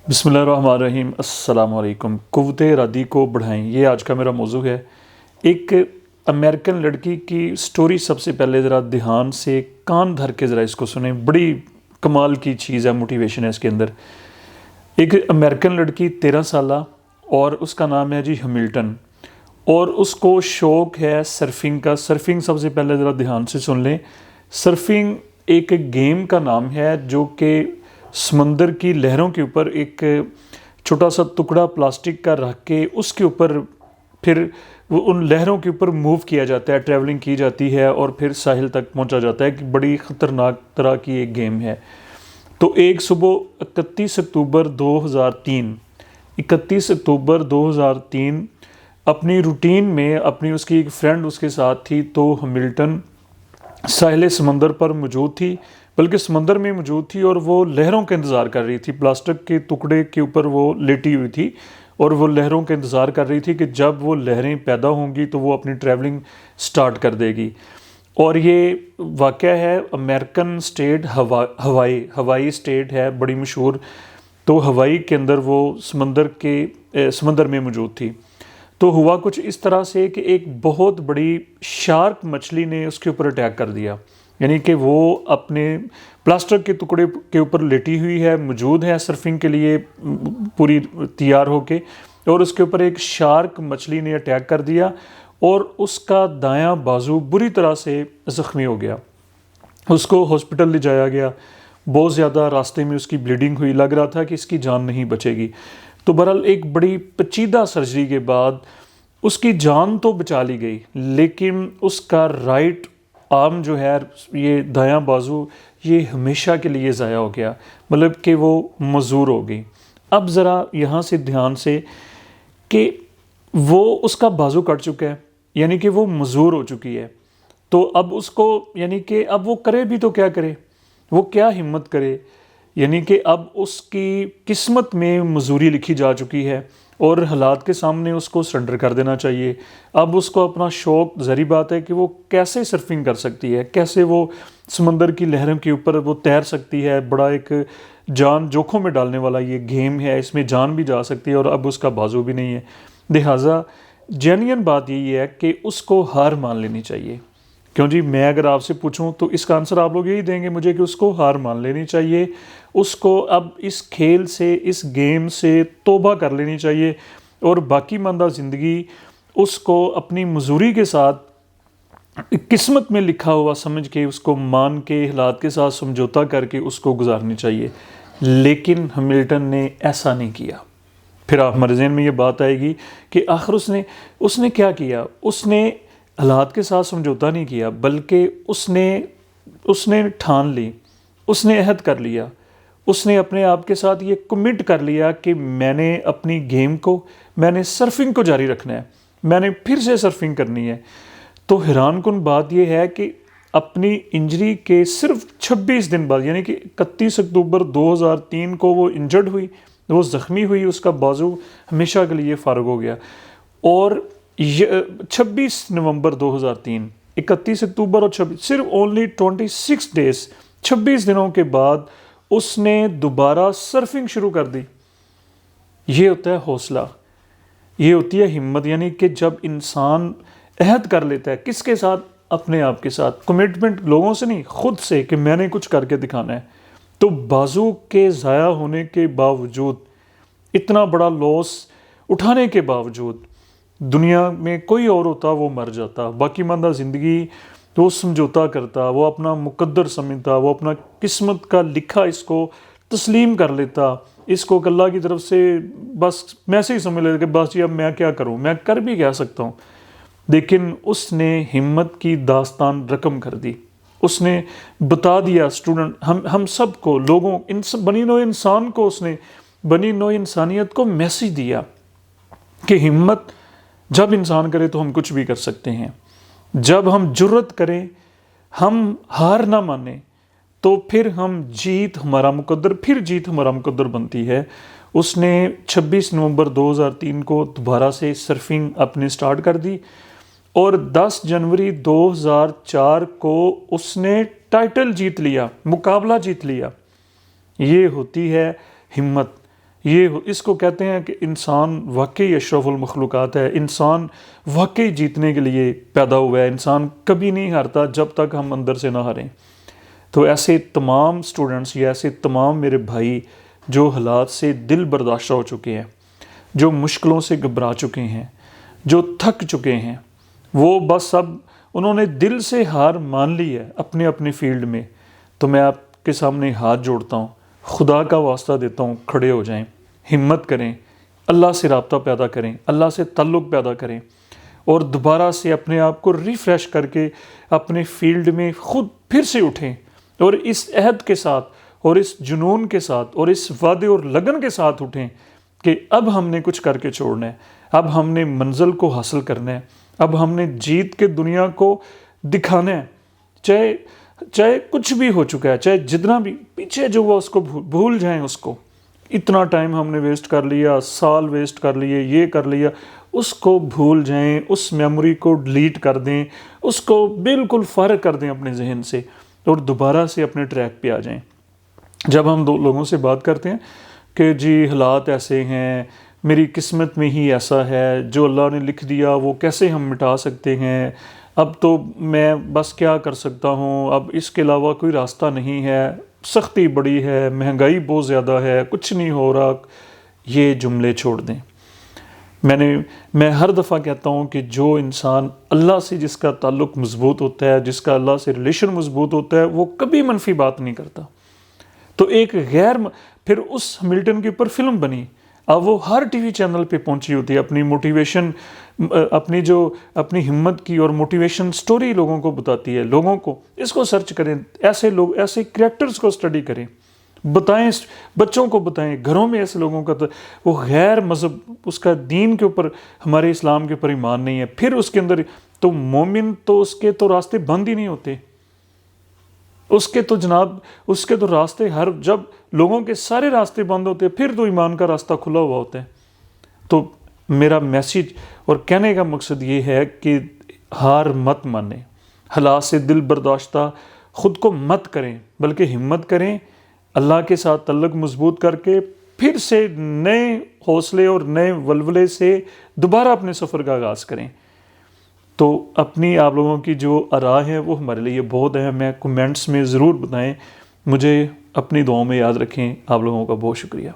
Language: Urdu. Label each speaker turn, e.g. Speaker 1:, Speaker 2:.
Speaker 1: بسم اللہ الرحمن الرحیم۔ السلام علیکم۔ قوت ارادی کو بڑھائیں، یہ آج کا میرا موضوع ہے۔ ایک امریکن لڑکی کی سٹوری سب سے پہلے ذرا دھیان سے کان دھر کے ذرا اس کو سنیں، بڑی کمال کی چیز ہے، موٹیویشن ہے اس کے اندر۔ ایک امریکن لڑکی 13 سالہ اور اس کا نام ہے ہمیلٹن، اور اس کو شوق ہے سرفنگ کا۔ سرفنگ سب سے پہلے ذرا دھیان سے سن لیں۔ سرفنگ ایک گیم کا نام ہے جو کہ سمندر کی لہروں کے اوپر ایک چھوٹا سا ٹکڑا پلاسٹک کا رکھ کے اس کے اوپر پھر وہ ان لہروں کے اوپر موو کیا جاتا ہے، ٹریولنگ کی جاتی ہے اور پھر ساحل تک پہنچا جاتا ہے۔ کہ بڑی خطرناک طرح کی ایک گیم ہے۔ تو ایک صبح 31 اکتوبر 2003 اپنی روٹین میں اس کی ایک فرینڈ اس کے ساتھ تھی، تو ہمیلٹن ساحل سمندر پر موجود تھی، بلکہ سمندر میں موجود تھی، اور وہ لہروں کا انتظار کر رہی تھی۔ پلاسٹک کے ٹکڑے کے اوپر وہ لیٹی ہوئی تھی اور وہ لہروں کا انتظار کر رہی تھی کہ جب وہ لہریں پیدا ہوں گی تو وہ اپنی ٹریولنگ سٹارٹ کر دے گی۔ اور یہ واقعہ ہے امریکن اسٹیٹ ہوائی اسٹیٹ ہے، بڑی مشہور۔ تو ہوائی کے اندر وہ سمندر میں موجود تھی۔ تو ہوا کچھ اس طرح سے کہ ایک بہت بڑی شارک مچھلی نے اس کے اوپر اٹیک کر دیا، یعنی کہ وہ اپنے پلاسٹک کے ٹکڑے کے اوپر لیٹی ہوئی ہے، موجود ہے سرفنگ کے لیے پوری تیار ہو کے، اور اس کے اوپر ایک شارک مچھلی نے اٹیک کر دیا اور اس کا دایاں بازو بری طرح سے زخمی ہو گیا۔ اس کو ہاسپٹل لے جایا گیا، بہت زیادہ راستے میں اس کی بلیڈنگ ہوئی، لگ رہا تھا کہ اس کی جان نہیں بچے گی۔ تو بہرحال ایک بڑی پیچیدہ سرجری کے بعد اس کی جان تو بچا لی گئی، لیکن اس کا رائٹ آرم جو ہے، یہ دایاں بازو، یہ ہمیشہ کے لیے ضائع ہو گیا، مطلب کہ وہ معذور ہو گئی۔ اب ذرا یہاں سے دھیان سے کہ وہ اس کا بازو کٹ چکا ہے، یعنی کہ وہ معذور ہو چکی ہے۔ تو اب اس کو، یعنی کہ اب وہ کرے بھی تو کیا کرے، وہ کیا ہمت کرے، یعنی کہ اب اس کی قسمت میں معذوری لکھی جا چکی ہے اور حالات کے سامنے اس کو سرنڈر کر دینا چاہیے۔ اب اس کو اپنا شوق، ظاہری بات ہے کہ وہ کیسے سرفنگ کر سکتی ہے، کیسے وہ سمندر کی لہروں کے اوپر وہ تیر سکتی ہے۔ بڑا ایک جان جوکھوں میں ڈالنے والا یہ گیم ہے، اس میں جان بھی جا سکتی ہے، اور اب اس کا بازو بھی نہیں ہے۔ لہٰذا جینین بات یہی ہے کہ اس کو ہار مان لینی چاہیے۔ کیوں جی، میں اگر آپ سے پوچھوں تو اس کا آنسر آپ لوگ یہی دیں گے مجھے کہ اس کو ہار مان لینی چاہیے، اس کو اب اس کھیل سے، اس گیم سے توبہ کر لینی چاہیے، اور باقی ماندہ زندگی اس کو اپنی معذوری کے ساتھ قسمت میں لکھا ہوا سمجھ کے، اس کو مان کے، حالات کے ساتھ سمجھوتا کر کے اس کو گزارنی چاہیے۔ لیکن ہمیلٹن نے ایسا نہیں کیا۔ پھر آپ ہمارے ذہن میں یہ بات آئے گی کہ آخر اس نے کیا کیا؟ اس نے حالات کے ساتھ سمجھوتا نہیں کیا، بلکہ اس نے ٹھان لی، اس نے عہد کر لیا، اس نے اپنے آپ کے ساتھ یہ کمٹ کر لیا کہ میں نے اپنی گیم کو، میں نے سرفنگ کو جاری رکھنا ہے، میں نے پھر سے سرفنگ کرنی ہے۔ تو حیران کن بات یہ ہے کہ اپنی انجری کے صرف 26 دن بعد، یعنی کہ 31 اکتوبر 2003 کو وہ انجرڈ ہوئی، وہ زخمی ہوئی، اس کا بازو ہمیشہ کے لیے فارغ ہو گیا۔ اور 26 نومبر 2003، 31 اکتوبر اور 26، صرف اونلی 26 ڈیز، 26 دنوں کے بعد اس نے دوبارہ سرفنگ شروع کر دی۔ یہ ہوتا ہے حوصلہ، یہ ہوتی ہے ہمت، یعنی کہ جب انسان عہد کر لیتا ہے، کس کے ساتھ؟ اپنے آپ کے ساتھ، کمٹمنٹ لوگوں سے نہیں، خود سے، کہ میں نے کچھ کر کے دکھانا ہے۔ تو بازو کے ضائع ہونے کے باوجود، اتنا بڑا لاس اٹھانے کے باوجود، دنیا میں کوئی اور ہوتا وہ مر جاتا، باقی ماندہ زندگی تو وہ سمجھوتا کرتا، وہ اپنا مقدر سمجھتا، وہ اپنا قسمت کا لکھا اس کو تسلیم کر لیتا، اس کو اللہ کی طرف سے بس میں سے ہی سمجھ لیتا کہ بس جی اب میں کیا کروں، میں کر بھی کیا سکتا ہوں۔ لیکن اس نے ہمت کی داستان رقم کر دی، اس نے بتا دیا اسٹوڈنٹ، ہم سب کو، لوگوں، بنی نوع انسان کو، اس نے بنی نوع انسانیت کو میسج دیا کہ ہمت جب انسان کرے تو ہم کچھ بھی کر سکتے ہیں۔ جب ہم جرت کریں، ہم ہار نہ مانیں، تو پھر ہم جیت ہمارا مقدر بنتی ہے۔ اس نے 26 نومبر 2003 کو دوبارہ سے سرفنگ اپنے سٹارٹ کر دی، اور 10 جنوری 2004 کو اس نے ٹائٹل جیت لیا، مقابلہ جیت لیا۔ یہ ہوتی ہے ہمت۔ یہ اس کو کہتے ہیں کہ انسان واقعی اشرف المخلوقات ہے، انسان واقعی جیتنے کے لیے پیدا ہوا ہے، انسان کبھی نہیں ہارتا جب تک ہم اندر سے نہ ہاریں۔ تو ایسے تمام سٹوڈنٹس یا ایسے تمام میرے بھائی جو حالات سے دل برداشتہ ہو چکے ہیں، جو مشکلوں سے گھبرا چکے ہیں، جو تھک چکے ہیں، وہ بس اب انہوں نے دل سے ہار مان لی ہے اپنے اپنے فیلڈ میں، تو میں آپ کے سامنے ہاتھ جوڑتا ہوں، خدا کا واسطہ دیتا ہوں، کھڑے ہو جائیں، ہمت کریں، اللہ سے رابطہ پیدا کریں، اللہ سے تعلق پیدا کریں، اور دوبارہ سے اپنے آپ کو ریفریش کر کے اپنے فیلڈ میں خود پھر سے اٹھیں، اور اس عہد کے ساتھ اور اس جنون کے ساتھ اور اس وعدے اور لگن کے ساتھ اٹھیں کہ اب ہم نے کچھ کر کے چھوڑنا ہے، اب ہم نے منزل کو حاصل کرنا ہے، اب ہم نے جیت کے دنیا کو دکھانا ہے، چاہے کچھ بھی ہو چکا ہے، چاہے جتنا بھی پیچھے جو ہوا اس کو بھول جائیں، اس کو اتنا ٹائم ہم نے ویسٹ کر لیا، سال ویسٹ کر لیے، یہ کر لیا، اس کو بھول جائیں، اس میموری کو ڈیلیٹ کر دیں، اس کو بالکل فارغ کر دیں اپنے ذہن سے، اور دوبارہ سے اپنے ٹریک پہ آ جائیں۔ جب ہم دو لوگوں سے بات کرتے ہیں کہ جی حالات ایسے ہیں، میری قسمت میں ہی ایسا ہے، جو اللہ نے لکھ دیا وہ کیسے ہم مٹا سکتے ہیں، اب تو میں بس کیا کر سکتا ہوں، اب اس کے علاوہ کوئی راستہ نہیں ہے، سختی بڑی ہے، مہنگائی بہت زیادہ ہے، کچھ نہیں ہو رہا، یہ جملے چھوڑ دیں۔ میں ہر دفعہ کہتا ہوں کہ جو انسان اللہ سے جس کا تعلق مضبوط ہوتا ہے، جس کا اللہ سے ریلیشن مضبوط ہوتا ہے، وہ کبھی منفی بات نہیں کرتا۔ تو ایک پھر اس ہملٹن کے اوپر فلم بنی، اب وہ ہر ٹی وی چینل پہ پہنچی ہوتی ہے، اپنی موٹیویشن، اپنی ہمت کی اور موٹیویشن سٹوری لوگوں کو بتاتی ہے۔ لوگوں کو اس کو سرچ کریں، ایسے کریکٹرز کو اسٹڈی کریں، بتائیں، بچوں کو بتائیں، گھروں میں ایسے لوگوں کا وہ غیر مذہب، اس کا دین کے اوپر، ہمارے اسلام کے اوپر ایمان نہیں ہے، پھر اس کے اندر تو مومن تو اس کے تو راستے بند ہی نہیں ہوتے، اس کے تو راستے جب لوگوں کے سارے راستے بند ہوتے ہیں، پھر تو ایمان کا راستہ کھلا ہوا ہوتا ہے۔ تو میرا میسیج اور کہنے کا مقصد یہ ہے کہ ہار مت مانیں، حالات سے دل برداشتہ خود کو مت کریں، بلکہ ہمت کریں، اللہ کے ساتھ تعلق مضبوط کر کے پھر سے نئے حوصلے اور نئے ولولے سے دوبارہ اپنے سفر کا آغاز کریں۔ تو اپنی آپ لوگوں کی جو آراء ہیں وہ ہمارے لیے بہت اہم ہے، کمنٹس میں ضرور بتائیں، مجھے اپنی دعاؤں میں یاد رکھیں۔ آپ لوگوں کا بہت شکریہ۔